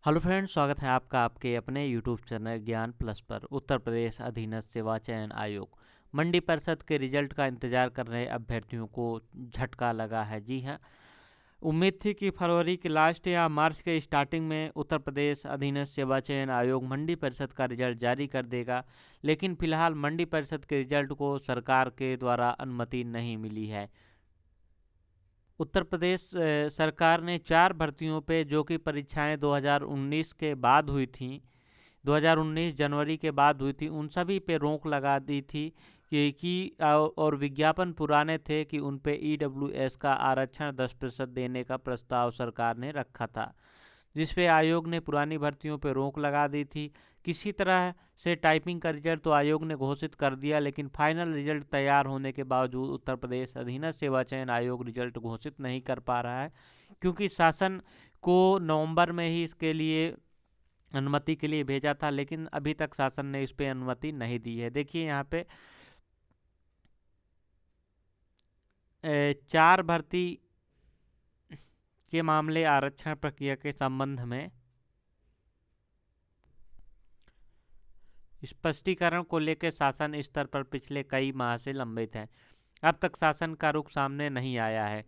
Hello friends, स्वागत है आपका आपके अपने यूट्यूब चैनल ज्ञान प्लस पर। उत्तर प्रदेश अधीनस्थ सेवा चयन आयोग मंडी परिषद के रिजल्ट का इंतजार कर रहे अभ्यर्थियों को झटका लगा है। जी हां, उम्मीद थी कि फरवरी के लास्ट या मार्च के स्टार्टिंग में उत्तर प्रदेश अधीनस्थ सेवा चयन आयोग मंडी परिषद का रिजल्ट जारी कर देगा, लेकिन फिलहाल मंडी परिषद के रिजल्ट को सरकार के द्वारा अनुमति नहीं मिली है। उत्तर प्रदेश सरकार ने 4 भर्तियों पे, जो कि परीक्षाएं 2019 के बाद हुई थीं, 2019 जनवरी के बाद हुई थी, उन सभी पे रोक लगा दी थी और विज्ञापन पुराने थे कि उन पे ईडब्ल्यूएस का आरक्षण 10% देने का प्रस्ताव सरकार ने रखा था, जिस पे आयोग ने पुरानी भर्तियों पर रोक लगा दी थी। किसी तरह से टाइपिंग का रिजल्ट तो आयोग ने घोषित कर दिया, लेकिन फाइनल रिजल्ट तैयार होने के बावजूद उत्तर प्रदेश अधीनस्थ सेवा चयन आयोग रिजल्ट घोषित नहीं कर पा रहा है, क्योंकि शासन को नवंबर में ही इसके लिए अनुमति के लिए भेजा था, लेकिन अभी तक शासन ने इस पे अनुमति नहीं दी है। देखिए यहाँ पे 4 भर्ती के मामले आरक्षण प्रक्रिया के संबंध में स्पष्टीकरण को लेकर शासन स्तर पर पिछले कई माह से लंबित है। अब तक शासन का रुख सामने नहीं आया है,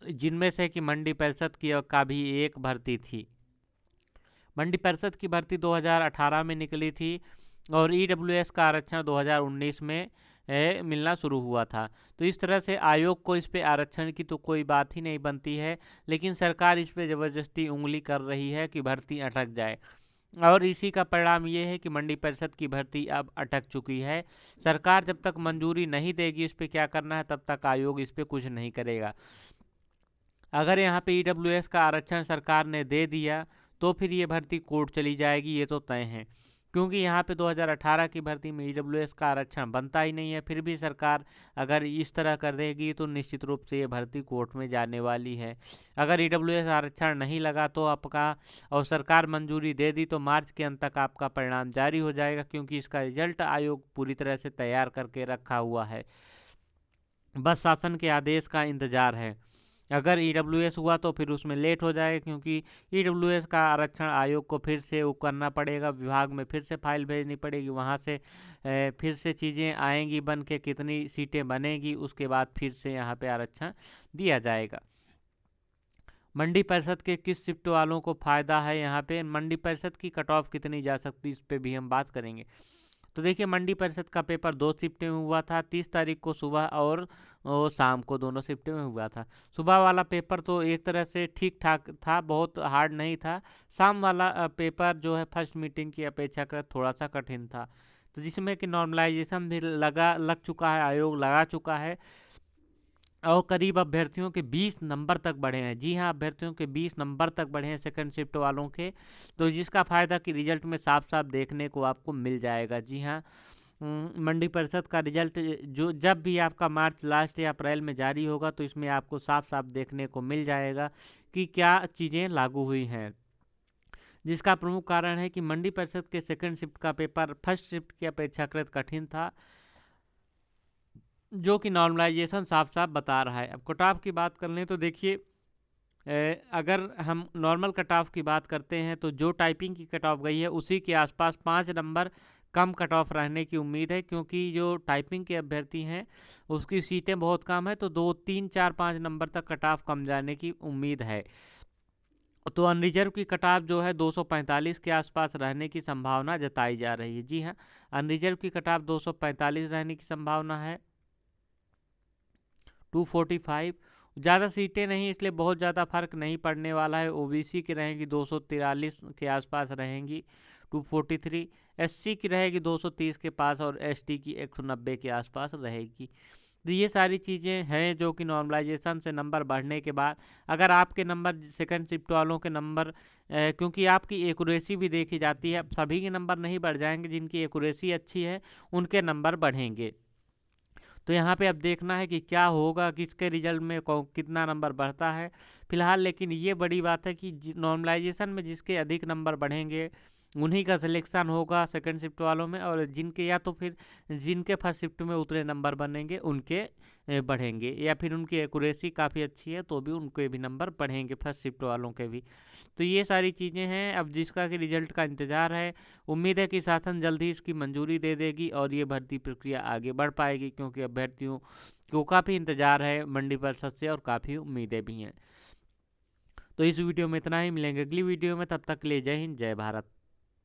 जिनमें से कि मंडी परिषद की का भी एक भर्ती थी। मंडी परिषद की भर्ती 2018 में निकली थी और ईडब्ल्यूएस का आरक्षण 2019 में मिलना शुरू हुआ था। तो इस तरह से आयोग को इस पे आरक्षण की तो कोई बात ही नहीं बनती है, लेकिन सरकार इस पे ज़बरदस्ती उंगली कर रही है कि भर्ती अटक जाए, और इसी का परिणाम ये है कि मंडी परिषद की भर्ती अब अटक चुकी है। सरकार जब तक मंजूरी नहीं देगी इस पे क्या करना है, तब तक आयोग इस पे कुछ नहीं करेगा। अगर यहाँ पे ईडब्ल्यूएस का आरक्षण सरकार ने दे दिया तो फिर ये भर्ती कोर्ट चली जाएगी, ये तो तय है, क्योंकि यहाँ पे 2018 की भर्ती में ईडब्ल्यूएस का आरक्षण बनता ही नहीं है। फिर भी सरकार अगर इस तरह कर देगी तो निश्चित रूप से ये भर्ती कोर्ट में जाने वाली है। अगर ईडब्ल्यूएस आरक्षण नहीं लगा तो आपका, और सरकार मंजूरी दे दी, तो मार्च के अंत तक आपका परिणाम जारी हो जाएगा, क्योंकि इसका रिजल्ट आयोग पूरी तरह से तैयार करके रखा हुआ है। बस शासन के आदेश का इंतजार है। अगर ईडब्ल्यूएस हुआ तो फिर उसमें लेट हो जाएगा, क्योंकि ईडब्ल्यूएस का आरक्षण आयोग को फिर से वो करना पड़ेगा, विभाग में फिर से फाइल भेजनी पड़ेगी, वहाँ से फिर से चीज़ें आएंगी बन के, कितनी सीटें बनेगी, उसके बाद फिर से यहाँ पे आरक्षण दिया जाएगा। मंडी परिषद के किस शिफ्ट वालों को फायदा है, यहाँ पे मंडी परिषद की कट ऑफ कितनी जा सकती है, इस पे भी हम बात करेंगे। तो देखिए, मंडी परिषद का पेपर 2 शिफ्टें में हुआ था, 30 तारीख को सुबह और शाम को, दोनों शिफ्टें में हुआ था। सुबह वाला पेपर तो एक तरह से ठीक ठाक था, बहुत हार्ड नहीं था। शाम वाला पेपर जो है फर्स्ट मीटिंग की अपेक्षाकृत थोड़ा सा कठिन था, तो जिसमें कि नॉर्मलाइजेशन भी लग चुका है, आयोग लगा चुका है, और करीब अभ्यर्थियों के 20 नंबर तक बढ़े हैं। जी हाँ, अभ्यर्थियों के 20 नंबर तक बढ़े हैं सेकंड शिफ्ट वालों के, तो जिसका फायदा कि रिजल्ट में साफ साफ देखने को आपको मिल जाएगा। जी हाँ, मंडी परिषद का रिजल्ट जो जब भी आपका मार्च लास्ट या अप्रैल में जारी होगा, तो इसमें आपको साफ साफ देखने को मिल जाएगा कि क्या चीज़ें लागू हुई हैं। जिसका प्रमुख कारण है कि मंडी परिषद के सेकंड शिफ्ट का पेपर फर्स्ट शिफ्ट की अपेक्षाकृत कठिन था, जो कि नॉर्मलाइजेशन साफ साफ बता रहा है। अब कट ऑफ की बात कर लें तो देखिए, अगर हम नॉर्मल कट ऑफ की बात करते हैं तो जो टाइपिंग की कट ऑफ गई है उसी के आसपास 5 नंबर कम कट ऑफ रहने की उम्मीद है, क्योंकि जो टाइपिंग के अभ्यर्थी हैं उसकी सीटें बहुत कम है, तो 2 3 4 5 नंबर तक कट ऑफ कम जाने की उम्मीद है। तो अनरिजर्व की कट ऑफ जो है 245 के आसपास रहने की संभावना जताई जा रही है। जी हाँ, अनरिजर्व की कट ऑफ 245 रहने की संभावना है। 245 ज़्यादा सीटें नहीं, इसलिए बहुत ज़्यादा फर्क नहीं पड़ने वाला है। ओबीसी की रहेंगी 243 के आसपास रहेंगी 243, एससी की रहेगी 230 के पास, और एसटी की 190 के आसपास रहेगी। तो ये सारी चीज़ें हैं जो कि नॉर्मलाइजेशन से नंबर बढ़ने के बाद, अगर आपके नंबर सेकंड शिफ्ट वालों के नंबर, क्योंकि आपकी एक्यूरेसी भी देखी जाती है, सभी के नंबर नहीं बढ़ जाएंगे, जिनकी एक्यूरेसी अच्छी है उनके नंबर बढ़ेंगे। तो यहाँ पे अब देखना है कि क्या होगा, किसके रिजल्ट में कितना नंबर बढ़ता है फिलहाल। लेकिन ये बड़ी बात है कि नॉर्मलाइजेशन में जिसके अधिक नंबर बढ़ेंगे उन्हीं का सिलेक्शन होगा सेकंड शिफ्ट वालों में, और जिनके या तो फिर जिनके फर्स्ट शिफ्ट में उतने नंबर बनेंगे उनके बढ़ेंगे, या फिर उनकी एक्यूरेसी काफ़ी अच्छी है तो भी उनके भी नंबर बढ़ेंगे, फर्स्ट शिफ्ट वालों के भी। तो ये सारी चीज़ें हैं, अब जिसका कि रिजल्ट का इंतज़ार है। उम्मीद है कि शासन जल्द ही इसकी मंजूरी दे देगी और ये भर्ती प्रक्रिया आगे बढ़ पाएगी, क्योंकि अभ्यर्थियों को काफ़ी इंतज़ार है मंडी परिषद से और काफ़ी उम्मीदें भी हैं। तो इस वीडियो में इतना ही, मिलेंगे अगली वीडियो में, तब तक के लिए जय हिंद जय भारत।